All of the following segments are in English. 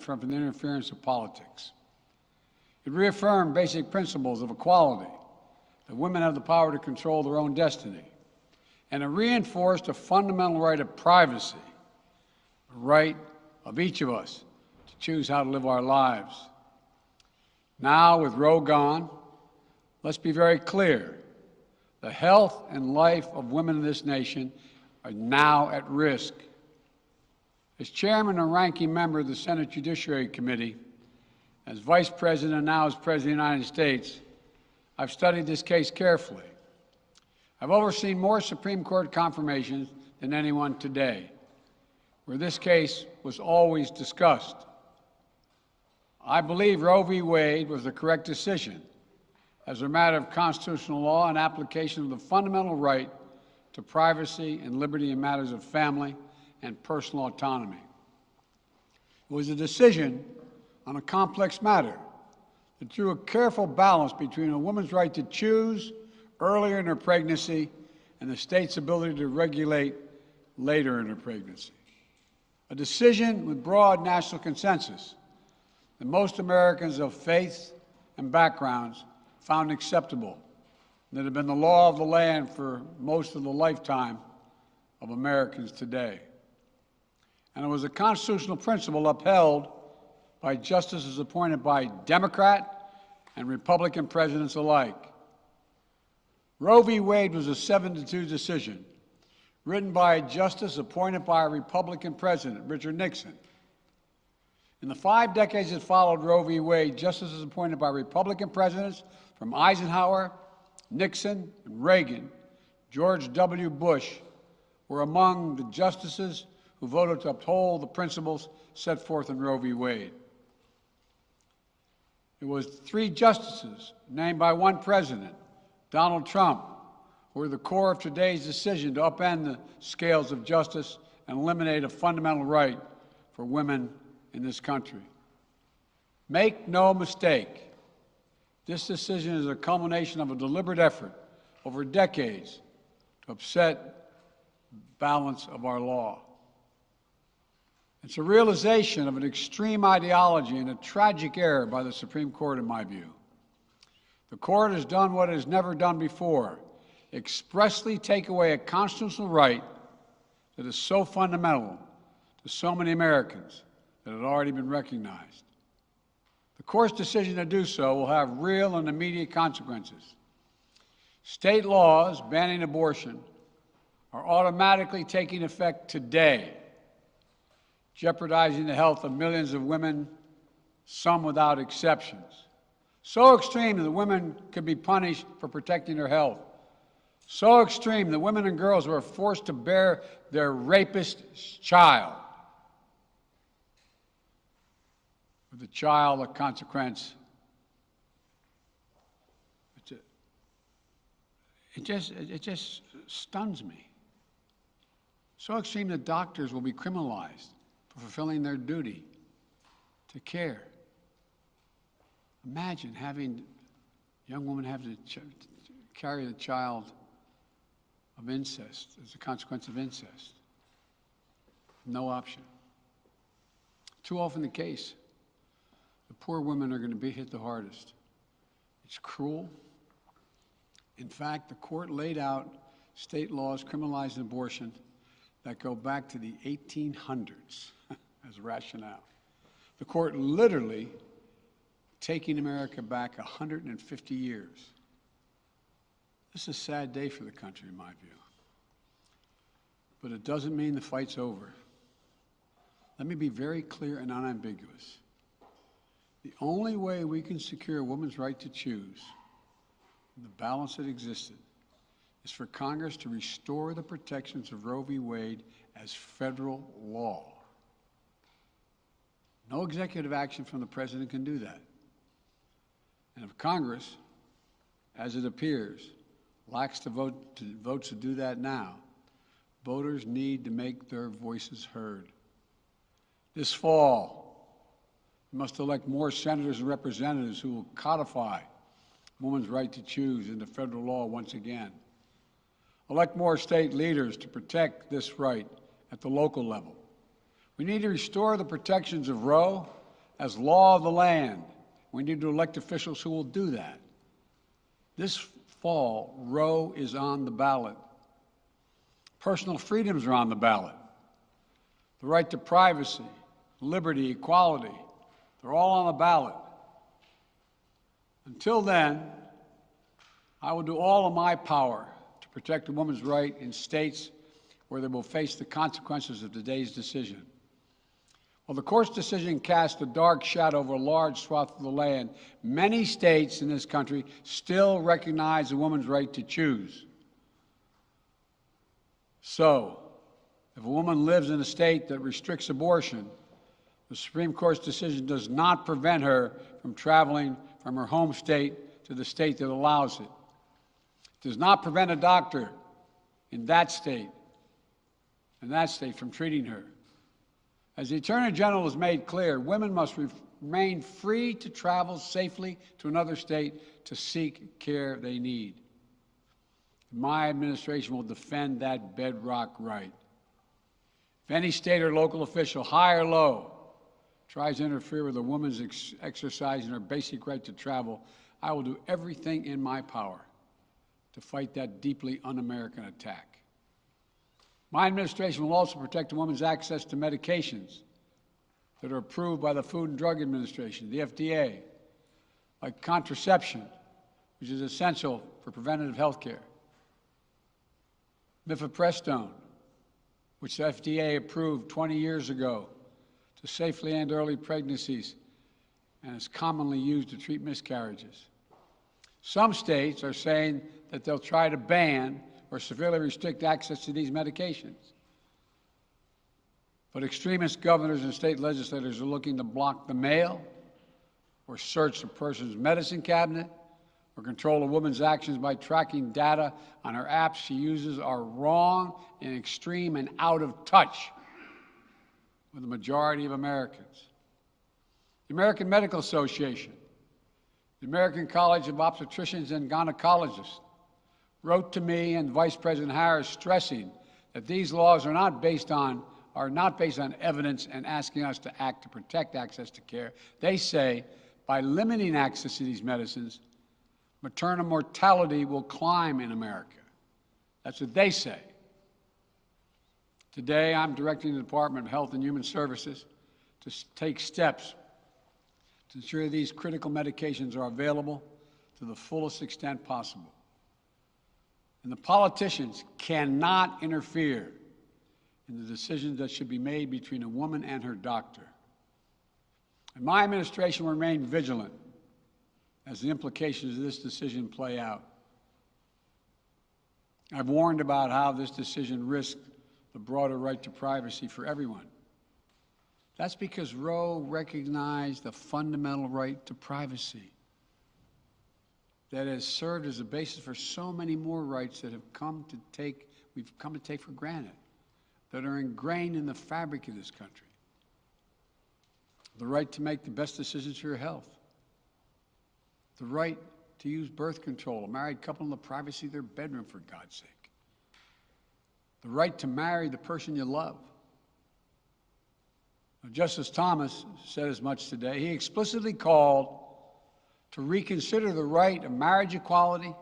from the interference of politics. It reaffirmed basic principles of equality, that women have the power to control their own destiny, and it reinforced a fundamental right of privacy, a right of each of us to choose how to live our lives. Now, with Roe gone, let's be very clear. The health and life of women in this nation are now at risk. As chairman and ranking member of the Senate Judiciary Committee, as vice president and now as president of the United States, I've studied this case carefully. I've overseen more Supreme Court confirmations than anyone today, where this case was always discussed. I believe Roe v. Wade was the correct decision as a matter of constitutional law and application of the fundamental right to privacy and liberty in matters of family and personal autonomy. It was a decision on a complex matter that drew a careful balance between a woman's right to choose earlier in her pregnancy and the state's ability to regulate later in her pregnancy. A decision with broad national consensus that most Americans of faith and backgrounds found acceptable, and that had been the law of the land for most of the lifetime of Americans today. And it was a constitutional principle upheld by justices appointed by Democrat and Republican presidents alike. Roe v. Wade was a 7-2 decision, written by a justice appointed by a Republican president, Richard Nixon. In the 5 decades that followed Roe v. Wade, justices appointed by Republican presidents from Eisenhower, Nixon, and Reagan, George W. Bush, were among the justices who voted to uphold the principles set forth in Roe v. Wade. It was 3 justices named by one president, Donald Trump, who were the core of today's decision to upend the scales of justice and eliminate a fundamental right for women in this country. Make no mistake, this decision is a culmination of a deliberate effort over decades to upset the balance of our law. It's a realization of an extreme ideology and a tragic error by the Supreme Court, in my view. The court has done what it has never done before, expressly take away a constitutional right that is so fundamental to so many Americans that had already been recognized. The court's decision to do so will have real and immediate consequences. State laws banning abortion are automatically taking effect today, jeopardizing the health of millions of women, some without exceptions. So extreme that women could be punished for protecting their health. So extreme that women and girls who are forced to bear their rapist's child, with the child a consequence. It just stuns me. So extreme that doctors will be criminalized for fulfilling their duty to care. Imagine having a young woman have to carry the child of incest as a consequence of incest. No option. Too often the case. The poor women are going to be hit the hardest. It's cruel. In fact, the court laid out state laws criminalizing abortion that go back to the 1800s as rationale. The court literally taking America back 150 years. This is a sad day for the country, in my view. But it doesn't mean the fight's over. Let me be very clear and unambiguous. The only way we can secure a woman's right to choose, the balance that existed, is for Congress to restore the protections of Roe v. Wade as federal law. No executive action from the president can do that. And if Congress, as it appears, lacks the votes to do that now, voters need to make their voices heard. This fall, we must elect more senators and representatives who will codify women's right to choose into federal law once again. Elect more state leaders to protect this right at the local level. We need to restore the protections of Roe as law of the land. We need to elect officials who will do that. This fall, Roe is on the ballot. Personal freedoms are on the ballot. The right to privacy, liberty, equality, they're all on the ballot. Until then, I will do all of my power to protect a woman's right in states where they will face the consequences of today's decision. While the court's decision cast a dark shadow over a large swath of the land, many states in this country still recognize a woman's right to choose. So, if a woman lives in a state that restricts abortion, the Supreme Court's decision does not prevent her from traveling from her home state to the state that allows it. It does not prevent a doctor in that state from treating her. As the Attorney General has made clear, women must remain free to travel safely to another state to seek care they need. My administration will defend that bedrock right. If any state or local official, high or low, tries to interfere with a woman's exercising her basic right to travel, I will do everything in my power to fight that deeply un-American attack. My administration will also protect a woman's access to medications that are approved by the Food and Drug Administration, the FDA, like contraception, which is essential for preventative health care, mifepristone, which the FDA approved 20 years ago to safely end early pregnancies and is commonly used to treat miscarriages. Some states are saying that they'll try to ban or severely restrict access to these medications. But extremist governors and state legislators are looking to block the mail or search a person's medicine cabinet or control a woman's actions by tracking data on her apps she uses are wrong and extreme and out of touch with the majority of Americans. The American Medical Association, the American College of Obstetricians and Gynecologists, wrote to me and Vice President Harris stressing that these laws are not based on evidence and asking us to act to protect access to care. They say by limiting access to these medicines, maternal mortality will climb in America. That's what they say. Today, I'm directing the Department of Health and Human Services to take steps to ensure these critical medications are available to the fullest extent possible. And the politicians cannot interfere in the decisions that should be made between a woman and her doctor. And my administration will remain vigilant as the implications of this decision play out. I've warned about how this decision risks the broader right to privacy for everyone. That's because Roe recognized the fundamental right to privacy that has served as a basis for so many more rights that we've come to take for granted, that are ingrained in the fabric of this country. The right to make the best decisions for your health. The right to use birth control, a married couple in the privacy of their bedroom, for God's sake. The right to marry the person you love. Now, Justice Thomas said as much today. He explicitly called to reconsider the right of marriage equality,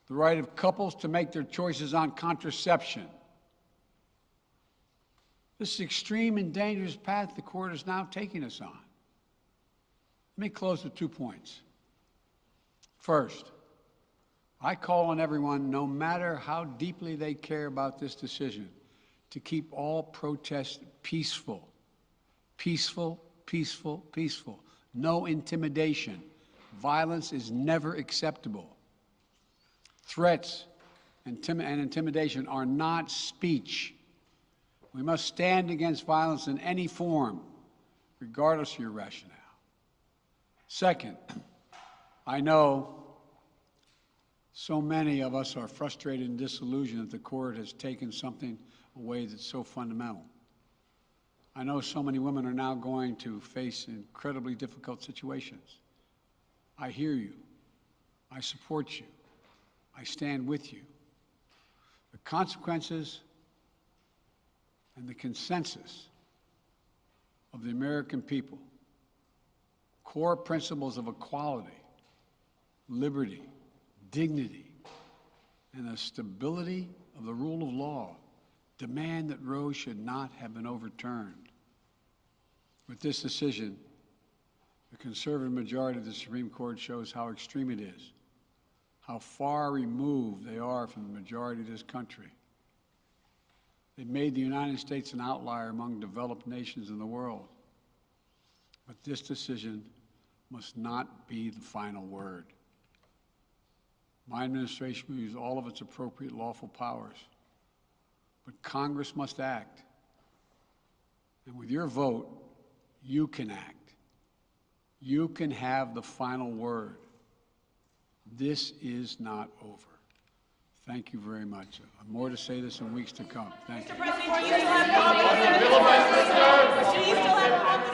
the right of couples to make their choices on contraception. This is the extreme and dangerous path the court is now taking us on. Let me close with 2 points. First, I call on everyone, no matter how deeply they care about this decision, to keep all protests peaceful. Peaceful, peaceful, peaceful. No intimidation. Violence is never acceptable. Threats and intimidation are not speech. We must stand against violence in any form, regardless of your rationale. Second, I know so many of us are frustrated and disillusioned that the court has taken something away that's so fundamental. I know so many women are now going to face incredibly difficult situations. I hear you. I support you. I stand with you. The consequences and the consensus of the American people core principles of equality, liberty, dignity, and the stability of the rule of law demand that Roe should not have been overturned. With this decision, the conservative majority of the Supreme Court shows how extreme it is, how far removed they are from the majority of this country. They made the United States an outlier among developed nations in the world. But this decision must not be the final word. My administration will use all of its appropriate lawful powers, but Congress must act. And with your vote, you can act. You can have the final word. This is not over. Thank you very much. More to say this in weeks to come. Thank you. Mr. President, do you still have confidence?